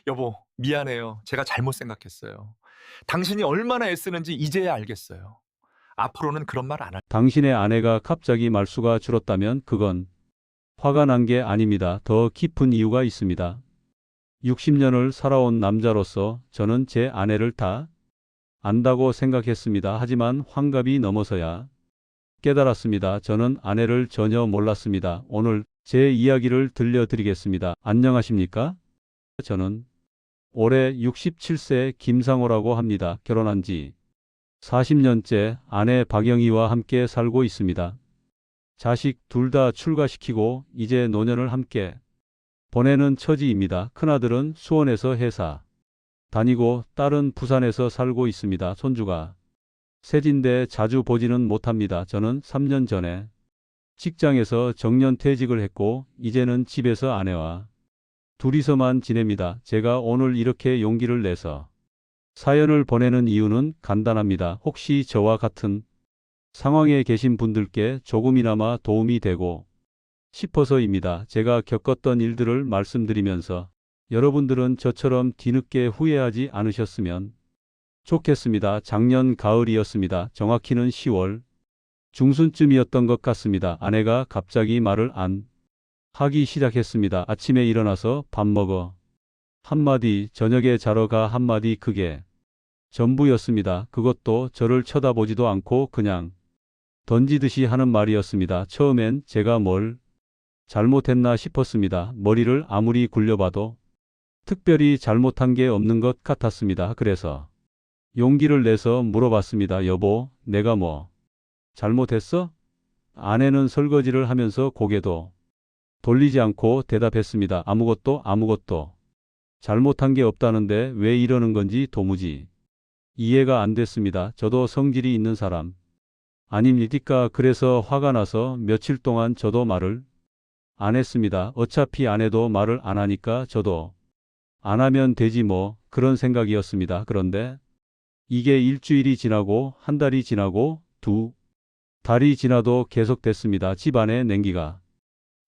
여보, 미안해요. 제가 잘못 생각했어요. 당신이 얼마나 애쓰는지 이제야 알겠어요. 앞으로는 그런 말 안 할. 당신의 아내가 갑자기 말수가 줄었다면 그건 화가 난 게 아닙니다. 더 깊은 이유가 있습니다. 60년을 살아온 남자로서 저는 제 아내를 다 안다고 생각했습니다. 하지만 환갑이 넘어서야 깨달았습니다. 저는 아내를 전혀 몰랐습니다. 오늘 제 이야기를 들려드리겠습니다. 안녕하십니까? 저는 올해 67세 김상호라고 합니다. 결혼한 지 40년째 아내 박영희와 함께 살고 있습니다. 자식 둘 다 출가시키고 이제 노년을 함께 보내는 처지입니다. 큰아들은 수원에서 회사 다니고 딸은 부산에서 살고 있습니다. 손주가 셋인데 자주 보지는 못합니다. 저는 3년 전에 직장에서 정년퇴직을 했고 이제는 집에서 아내와 둘이서만 지냅니다. 제가 오늘 이렇게 용기를 내서 사연을 보내는 이유는 간단합니다. 혹시 저와 같은 상황에 계신 분들께 조금이나마 도움이 되고 싶어서입니다. 제가 겪었던 일들을 말씀드리면서 여러분들은 저처럼 뒤늦게 후회하지 않으셨으면 좋겠습니다. 작년 가을이었습니다. 정확히는 10월 중순쯤이었던 것 같습니다. 아내가 갑자기 말을 안 하기 시작했습니다. 아침에 일어나서 밥 먹어 한마디, 저녁에 자러 가 한마디, 그게 전부였습니다. 그것도 저를 쳐다보지도 않고 그냥 던지듯이 하는 말이었습니다. 처음엔 제가 뭘 잘못했나 싶었습니다. 머리를 아무리 굴려봐도 특별히 잘못한 게 없는 것 같았습니다. 그래서 용기를 내서 물어봤습니다. 여보, 내가 뭐 잘못했어? 아내는 설거지를 하면서 고개도 돌리지 않고 대답했습니다. 아무것도 잘못한 게 없다는데 왜 이러는 건지 도무지 이해가 안 됐습니다. 저도 성질이 있는 사람 아닙니까? 그래서 화가 나서 며칠 동안 저도 말을 안 했습니다. 어차피 아내도 말을 안 하니까 저도 안 하면 되지 뭐, 그런 생각이었습니다. 그런데 이게 일주일이 지나고 한 달이 지나고 두 달이 지나도 계속됐습니다. 집안에 냉기가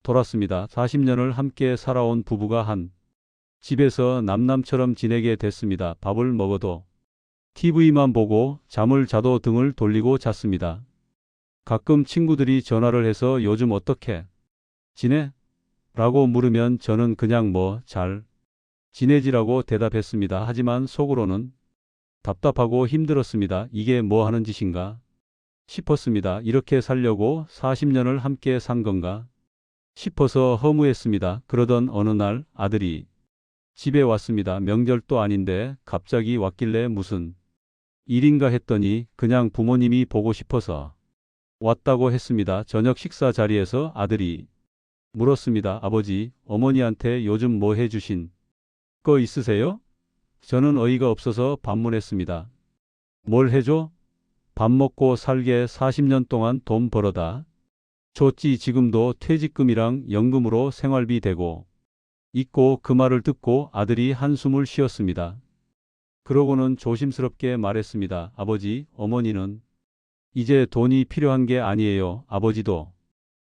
돌았습니다. 40년을 함께 살아온 부부가 한 집에서 남남처럼 지내게 됐습니다. 밥을 먹어도 TV만 보고 잠을 자도 등을 돌리고 잤습니다. 가끔 친구들이 전화를 해서 요즘 어떻게 지내? 라고 물으면 저는 그냥 뭐 잘 지내지라고 대답했습니다. 하지만 속으로는 답답하고 힘들었습니다. 이게 뭐 하는 짓인가 싶었습니다. 이렇게 살려고 40년을 함께 산 건가 싶어서 허무했습니다. 그러던 어느 날 아들이 집에 왔습니다. 명절도 아닌데 갑자기 왔길래 무슨 일인가 했더니 그냥 부모님이 보고 싶어서 왔다고 했습니다. 저녁 식사 자리에서 아들이 물었습니다. 아버지, 어머니한테 요즘 뭐 해주신 거 있으세요? 저는 어이가 없어서 반문했습니다. 뭘 해줘? 밥 먹고 살게 40년 동안 돈 벌어다 줬지. 지금도 퇴직금이랑 연금으로 생활비 대고 있고. 그 말을 듣고 아들이 한숨을 쉬었습니다. 그러고는 조심스럽게 말했습니다. 아버지, 어머니는 이제 돈이 필요한 게 아니에요. 아버지도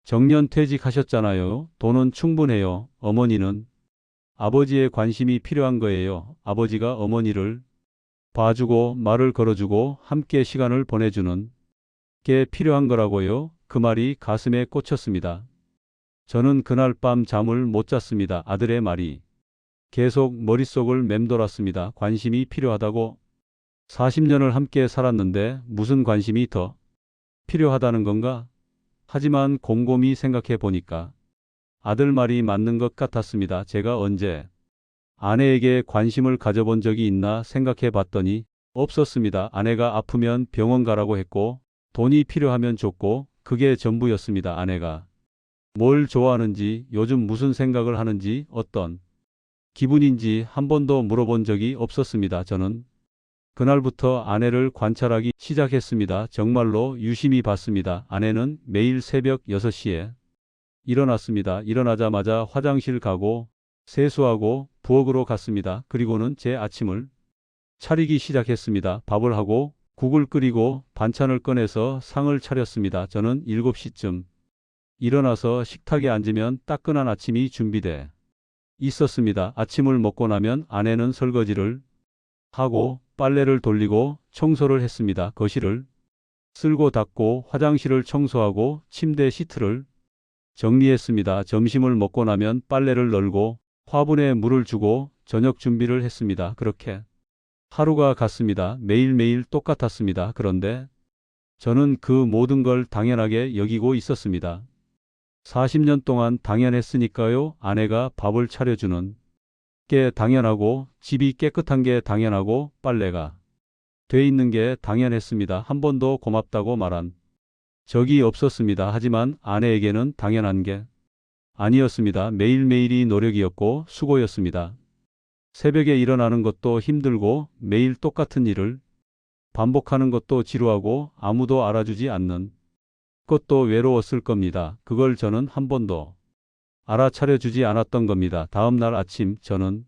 정년퇴직하셨잖아요. 돈은 충분해요. 어머니는 아버지의 관심이 필요한 거예요. 아버지가 어머니를 봐주고 말을 걸어주고 함께 시간을 보내주는 게 필요한 거라고요. 그 말이 가슴에 꽂혔습니다. 저는 그날 밤 잠을 못 잤습니다. 아들의 말이 계속 머릿속을 맴돌았습니다. 관심이 필요하다고? 40년을 함께 살았는데 무슨 관심이 더 필요하다는 건가? 하지만 곰곰이 생각해 보니까 아들 말이 맞는 것 같았습니다. 제가 언제 아내에게 관심을 가져본 적이 있나 생각해 봤더니 없었습니다. 아내가 아프면 병원 가라고 했고 돈이 필요하면 줬고 그게 전부였습니다. 아내가 뭘 좋아하는지, 요즘 무슨 생각을 하는지, 어떤 기분인지 한 번도 물어본 적이 없었습니다. 저는 그날부터 아내를 관찰하기 시작했습니다. 정말로 유심히 봤습니다. 아내는 매일 새벽 6시에 일어났습니다. 일어나자마자 화장실 가고 세수하고 부엌으로 갔습니다. 그리고는 제 아침을 차리기 시작했습니다. 밥을 하고 국을 끓이고 반찬을 꺼내서 상을 차렸습니다. 저는 7시쯤 일어나서 식탁에 앉으면 따끈한 아침이 준비돼 있었습니다. 아침을 먹고 나면 아내는 설거지를 하고 빨래를 돌리고 청소를 했습니다. 거실을 쓸고 닦고 화장실을 청소하고 침대 시트를 정리했습니다. 점심을 먹고 나면 빨래를 널고 화분에 물을 주고 저녁 준비를 했습니다. 그렇게 하루가 갔습니다. 매일매일 똑같았습니다. 그런데 저는 그 모든 걸 당연하게 여기고 있었습니다. 40년 동안 당연했으니까요. 아내가 밥을 차려주는 게 당연하고 집이 깨끗한 게 당연하고 빨래가 돼 있는 게 당연했습니다. 한 번도 고맙다고 말한 적이 없었습니다. 하지만 아내에게는 당연한 게 아니었습니다. 매일매일이 노력이었고 수고였습니다. 새벽에 일어나는 것도 힘들고 매일 똑같은 일을 반복하는 것도 지루하고 아무도 알아주지 않는 것도 외로웠을 겁니다. 그걸 저는 한 번도 알아차려 주지 않았던 겁니다. 다음 날 아침 저는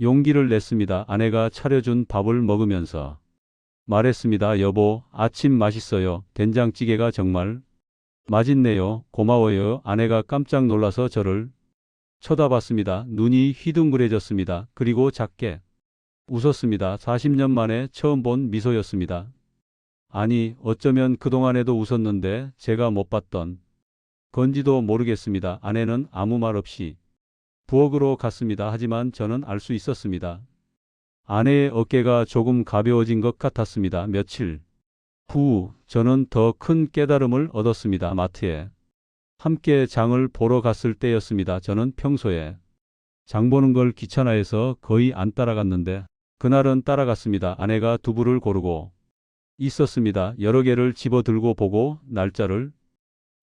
용기를 냈습니다. 아내가 차려준 밥을 먹으면서 말했습니다. 여보, 아침 맛있어요. 된장찌개가 정말 맛있네요. 고마워요. 아내가 깜짝 놀라서 저를 쳐다봤습니다. 눈이 휘둥그레졌습니다. 그리고 작게 웃었습니다. 40년 만에 처음 본 미소였습니다. 아니, 어쩌면 그동안에도 웃었는데 제가 못 봤던 건지도 모르겠습니다. 아내는 아무 말 없이 부엌으로 갔습니다. 하지만 저는 알 수 있었습니다. 아내의 어깨가 조금 가벼워진 것 같았습니다. 며칠 후 저는 더 큰 깨달음을 얻었습니다. 마트에 함께 장을 보러 갔을 때였습니다. 저는 평소에 장 보는 걸 귀찮아해서 거의 안 따라갔는데 그날은 따라갔습니다. 아내가 두부를 고르고 있었습니다. 여러 개를 집어 들고 보고 날짜를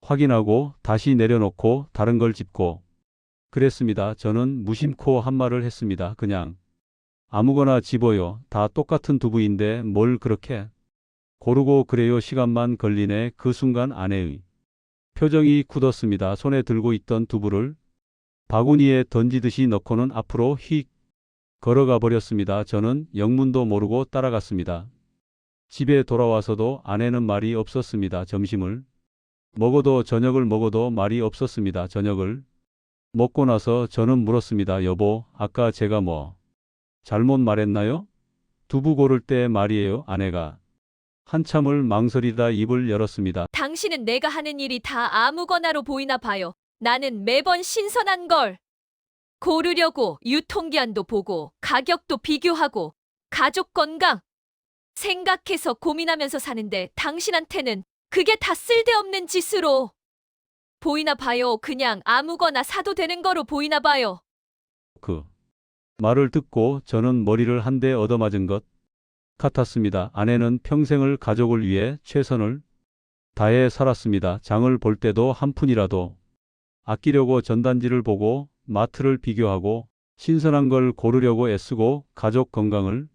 확인하고 다시 내려놓고 다른 걸 집고 그랬습니다. 저는 무심코 한 말을 했습니다. 그냥 아무거나 집어요. 다 똑같은 두부인데 뭘 그렇게 고르고 그래요. 시간만 걸리네. 그 순간 아내의 표정이 굳었습니다. 손에 들고 있던 두부를 바구니에 던지듯이 넣고는 앞으로 휙 걸어가 버렸습니다. 저는 영문도 모르고 따라갔습니다. 집에 돌아와서도 아내는 말이 없었습니다. 점심을 먹어도 저녁을 먹어도 말이 없었습니다. 저녁을 먹고 나서 저는 물었습니다. 여보, 아까 제가 뭐 잘못 말했나요? 두부 고를 때 말이에요. 아내가 한참을 망설이다 입을 열었습니다. 당신은 내가 하는 일이 다 아무거나로 보이나 봐요. 나는 매번 신선한 걸 고르려고 유통기한도 보고 가격도 비교하고 가족 건강 생각해서 고민하면서 사는데 당신한테는 그게 다 쓸데없는 짓으로 보이나 봐요. 그냥 아무거나 사도 되는 거로 보이나 봐요. 그 말을 듣고 저는 머리를 한 대 얻어맞은 것 같았습니다. 아내는 평생을 가족을 위해 최선을 다해 살았습니다. 장을 볼 때도 한 푼이라도 아끼려고 전단지를 보고 마트를 비교하고 신선한 걸 고르려고 애쓰고 가족 건강을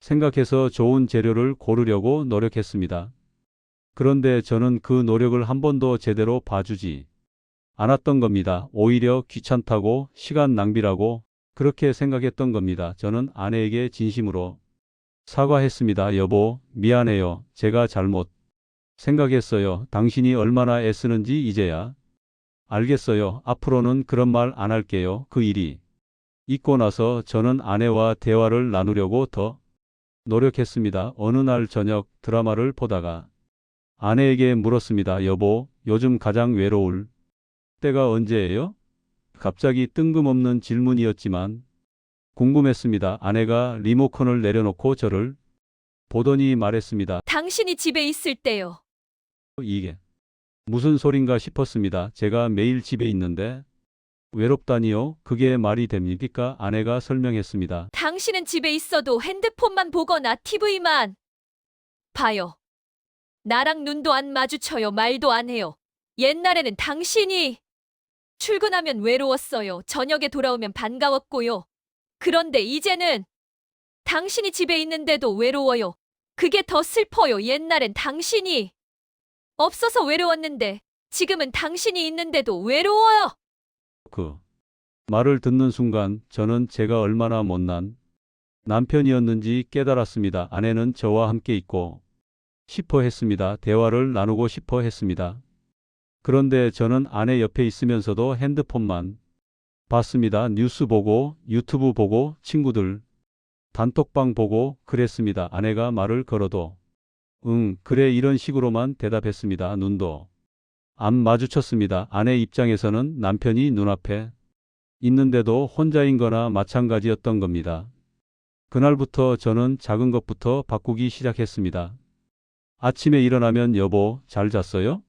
생각해서 좋은 재료를 고르려고 노력했습니다. 그런데 저는 그 노력을 한 번도 제대로 봐주지 않았던 겁니다. 오히려 귀찮다고 시간 낭비라고 그렇게 생각했던 겁니다. 저는 아내에게 진심으로 사과했습니다. 여보, 미안해요. 제가 잘못 생각했어요. 당신이 얼마나 애쓰는지 이제야 알겠어요. 앞으로는 그런 말 안 할게요. 그 일이 있고 나서 저는 아내와 대화를 나누려고 더 노력했습니다. 어느 날 저녁 드라마를 보다가 아내에게 물었습니다. 여보, 요즘 가장 외로울 때가 언제예요? 갑자기 뜬금없는 질문이었지만 궁금했습니다. 아내가 리모컨을 내려놓고 저를 보더니 말했습니다. 당신이 집에 있을 때요. 이게 무슨 소린가 싶었습니다. 제가 매일 집에 있는데 외롭다니요? 그게 말이 됩니까? 아내가 설명했습니다. 당신은 집에 있어도 핸드폰만 보거나 TV만 봐요. 나랑 눈도 안 마주쳐요. 말도 안 해요. 옛날에는 당신이 출근하면 외로웠어요. 저녁에 돌아오면 반가웠고요. 그런데 이제는 당신이 집에 있는데도 외로워요. 그게 더 슬퍼요. 옛날엔 당신이 없어서 외로웠는데 지금은 당신이 있는데도 외로워요. 그 말을 듣는 순간 저는 제가 얼마나 못난 남편이었는지 깨달았습니다. 아내는 저와 함께 있고 싶어 했습니다. 대화를 나누고 싶어 했습니다. 그런데 저는 아내 옆에 있으면서도 핸드폰만 봤습니다. 뉴스 보고, 유튜브 보고, 친구들 단톡방 보고 그랬습니다. 아내가 말을 걸어도 응, 그래 이런 식으로만 대답했습니다. 눈도 안 마주쳤습니다. 아내 입장에서는 남편이 눈앞에 있는데도 혼자인 거나 마찬가지였던 겁니다. 그날부터 저는 작은 것부터 바꾸기 시작했습니다. 아침에 일어나면 여보, 잘 잤어요?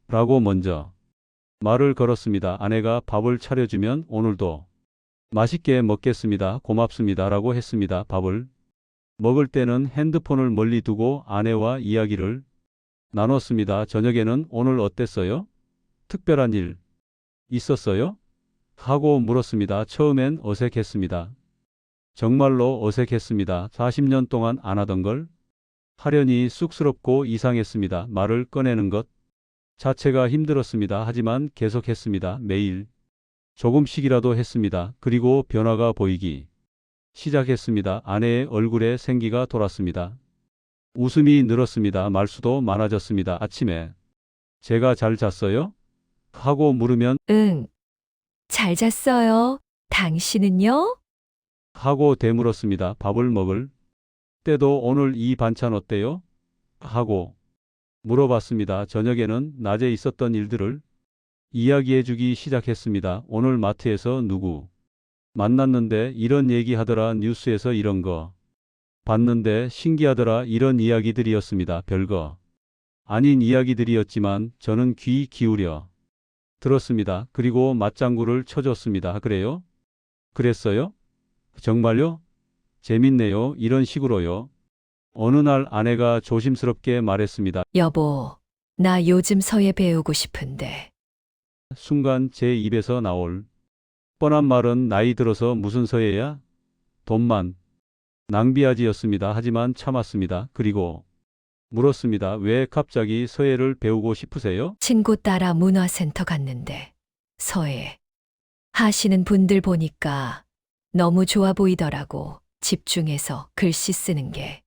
라고 먼저 말을 걸었습니다. 아내가 밥을 차려주면 오늘도 맛있게 먹겠습니다. 고맙습니다. 라고 했습니다. 밥을 먹을 때는 핸드폰을 멀리 두고 아내와 이야기를 나눴습니다. 저녁에는 오늘 어땠어요? 특별한 일 있었어요? 하고 물었습니다. 처음엔 어색했습니다. 정말로 어색했습니다. 40년 동안 안 하던 걸 하려니 쑥스럽고 이상했습니다. 말을 꺼내는 것 자체가 힘들었습니다. 하지만 계속했습니다. 매일 조금씩이라도 했습니다. 그리고 변화가 보이기 시작했습니다. 아내의 얼굴에 생기가 돌았습니다. 웃음이 늘었습니다. 말수도 많아졌습니다. 아침에 제가 잘 잤어요? 하고 물으면 응. 잘 잤어요. 당신은요? 하고 되물었습니다. 밥을 먹을 때도 오늘 이 반찬 어때요? 하고 물어봤습니다. 저녁에는 낮에 있었던 일들을 이야기해 주기 시작했습니다. 오늘 마트에서 누구 만났는데 이런 얘기 하더라. 뉴스에서 이런 거 봤는데 신기하더라. 이런 이야기들이었습니다. 별거 아닌 이야기들이었지만 저는 귀 기울여 들었습니다. 그리고 맞장구를 쳐줬습니다. 그래요? 그랬어요? 정말요? 재밌네요. 이런 식으로요. 어느 날 아내가 조심스럽게 말했습니다. 여보, 나 요즘 서예 배우고 싶은데. 순간 제 입에서 나올 뻔한 말은 나이 들어서 무슨 서예야? 돈만 낭비하지였습니다. 하지만 참았습니다. 그리고 물었습니다. 왜 갑자기 서예를 배우고 싶으세요? 친구 따라 문화센터 갔는데 서예 하시는 분들 보니까 너무 좋아 보이더라고. 집중해서 글씨 쓰는 게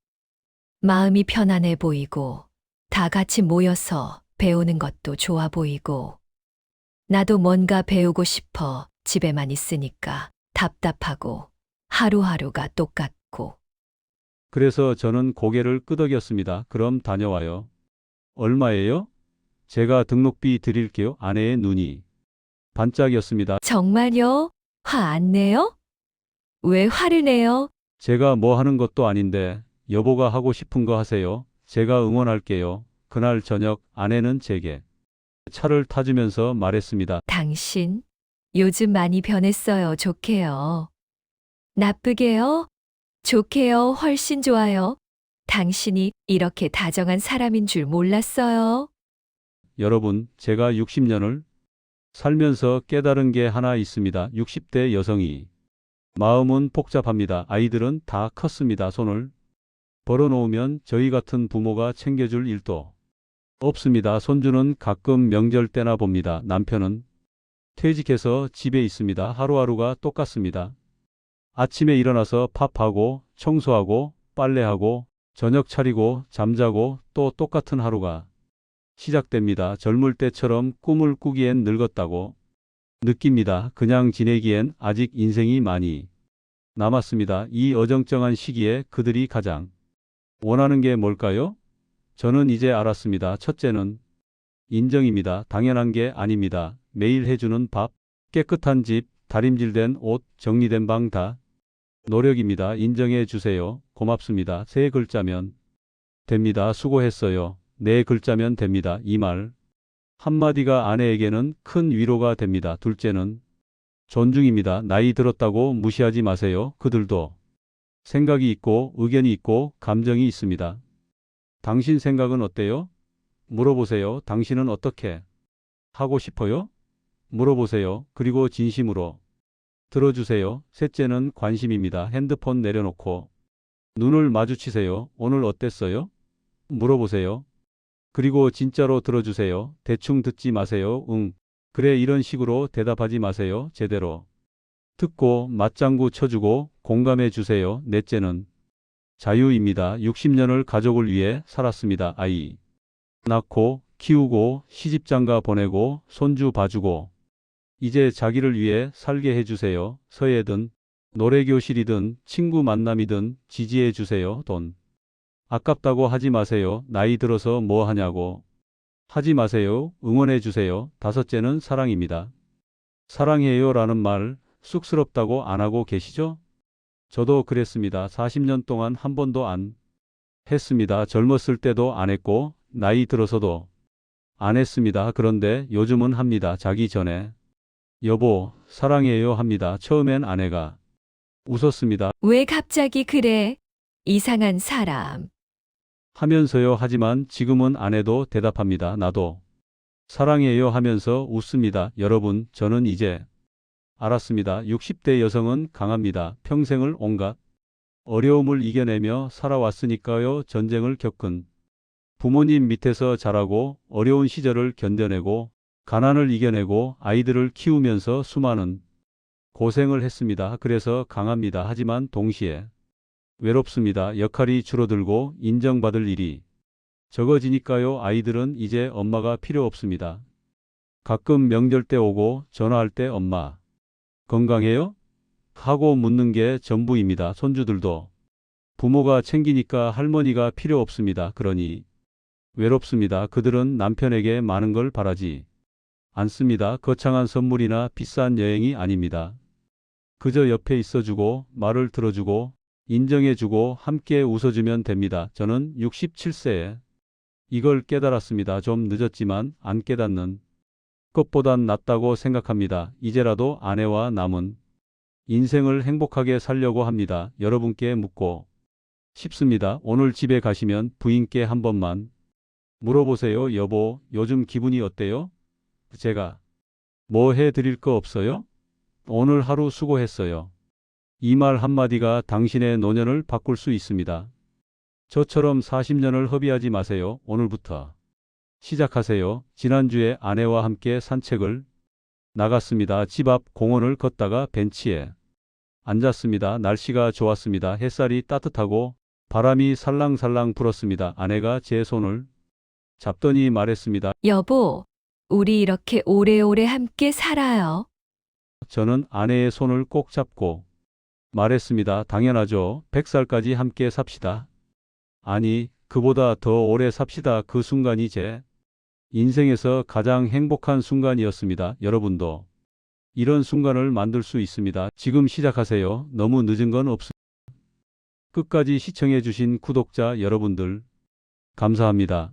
마음이 편안해 보이고 다 같이 모여서 배우는 것도 좋아 보이고 나도 뭔가 배우고 싶어. 집에만 있으니까 답답하고 하루하루가 똑같고. 그래서 저는 고개를 끄덕였습니다. 그럼 다녀와요. 얼마예요? 제가 등록비 드릴게요. 아내의 눈이 반짝였습니다. 정말요? 화 안 내요? 왜 화를 내요? 제가 뭐 하는 것도 아닌데 여보가 하고 싶은 거 하세요. 제가 응원할게요. 그날 저녁 아내는 제게 차를 타주면서 말했습니다. 당신 요즘 많이 변했어요. 좋게요. 나쁘게요? 좋게요. 훨씬 좋아요. 당신이 이렇게 다정한 사람인 줄 몰랐어요. 여러분, 제가 60년을 살면서 깨달은 게 하나 있습니다. 60대 여성이 마음은 복잡합니다. 아이들은 다 컸습니다. 손을 벌어놓으면 저희 같은 부모가 챙겨줄 일도 없습니다. 손주는 가끔 명절 때나 봅니다. 남편은 퇴직해서 집에 있습니다. 하루하루가 똑같습니다. 아침에 일어나서 밥하고 청소하고 빨래하고 저녁 차리고 잠자고 또 똑같은 하루가 시작됩니다. 젊을 때처럼 꿈을 꾸기엔 늙었다고 느낍니다. 그냥 지내기엔 아직 인생이 많이 남았습니다. 이 어정쩡한 시기에 그들이 가장 원하는 게 뭘까요? 저는 이제 알았습니다. 첫째는 인정입니다. 당연한 게 아닙니다. 매일 해주는 밥, 깨끗한 집, 다림질된 옷, 정리된 방 다 노력입니다. 인정해 주세요. 고맙습니다. 세 글자면 됩니다. 수고했어요. 네 글자면 됩니다. 이 말 한마디가 아내에게는 큰 위로가 됩니다. 둘째는 존중입니다. 나이 들었다고 무시하지 마세요. 그들도 생각이 있고 의견이 있고 감정이 있습니다. 당신 생각은 어때요? 물어보세요. 당신은 어떻게 하고 싶어요? 물어보세요. 그리고 진심으로 들어주세요. 셋째는 관심입니다. 핸드폰 내려놓고 눈을 마주치세요. 오늘 어땠어요? 물어보세요. 그리고 진짜로 들어주세요. 대충 듣지 마세요. 응, 그래 이런 식으로 대답하지 마세요. 제대로 듣고 맞장구 쳐주고 공감해 주세요. 넷째는 자유입니다. 60년을 가족을 위해 살았습니다. 아이 낳고 키우고 시집장가 보내고 손주 봐주고 이제 자기를 위해 살게 해주세요. 서예든 노래교실이든 친구 만남이든 지지해 주세요. 돈 아깝다고 하지 마세요. 나이 들어서 뭐 하냐고 하지 마세요. 응원해 주세요. 다섯째는 사랑입니다. 사랑해요라는 말 쑥스럽다고 안 하고 계시죠? 저도 그랬습니다. 40년 동안 한 번도 안 했습니다. 젊었을 때도 안 했고 나이 들어서도 안 했습니다. 그런데 요즘은 합니다. 자기 전에 여보 사랑해요 합니다. 처음엔 아내가 웃었습니다. 왜 갑자기 그래? 이상한 사람. 하면서요. 하지만 지금은 아내도 대답합니다. 나도 사랑해요 하면서 웃습니다. 여러분, 저는 이제 알았습니다. 60대 여성은 강합니다. 평생을 온갖 어려움을 이겨내며 살아왔으니까요. 전쟁을 겪은 부모님 밑에서 자라고 어려운 시절을 견뎌내고 가난을 이겨내고 아이들을 키우면서 수많은 고생을 했습니다. 그래서 강합니다. 하지만 동시에 외롭습니다. 역할이 줄어들고 인정받을 일이 적어지니까요. 아이들은 이제 엄마가 필요 없습니다. 가끔 명절 때 오고 전화할 때 엄마 건강해요? 하고 묻는 게 전부입니다. 손주들도 부모가 챙기니까 할머니가 필요 없습니다. 그러니 외롭습니다. 그들은 남편에게 많은 걸 바라지 않습니다. 거창한 선물이나 비싼 여행이 아닙니다. 그저 옆에 있어주고 말을 들어주고 인정해주고 함께 웃어주면 됩니다. 저는 67세에 이걸 깨달았습니다. 좀 늦었지만 안 깨닫는 것보단 낫다고 생각합니다. 이제라도 아내와 남은 인생을 행복하게 살려고 합니다. 여러분께 묻고 싶습니다. 오늘 집에 가시면 부인께 한 번만 물어보세요. 여보, 요즘 기분이 어때요? 제가 뭐 해드릴 거 없어요? 오늘 하루 수고했어요. 이 말 한마디가 당신의 노년을 바꿀 수 있습니다. 저처럼 40년을 허비하지 마세요. 오늘부터 시작하세요. 지난주에 아내와 함께 산책을 나갔습니다. 집 앞 공원을 걷다가 벤치에 앉았습니다. 날씨가 좋았습니다. 햇살이 따뜻하고 바람이 살랑살랑 불었습니다. 아내가 제 손을 잡더니 말했습니다. 여보, 우리 이렇게 오래오래 함께 살아요. 저는 아내의 손을 꼭 잡고 말했습니다. 당연하죠. 100살까지 함께 삽시다. 아니, 그보다 더 오래 삽시다. 그 순간이 제 인생에서 가장 행복한 순간이었습니다. 여러분도 이런 순간을 만들 수 있습니다. 지금 시작하세요. 너무 늦은 건 없습니다. 끝까지 시청해 주신 구독자 여러분들 감사합니다.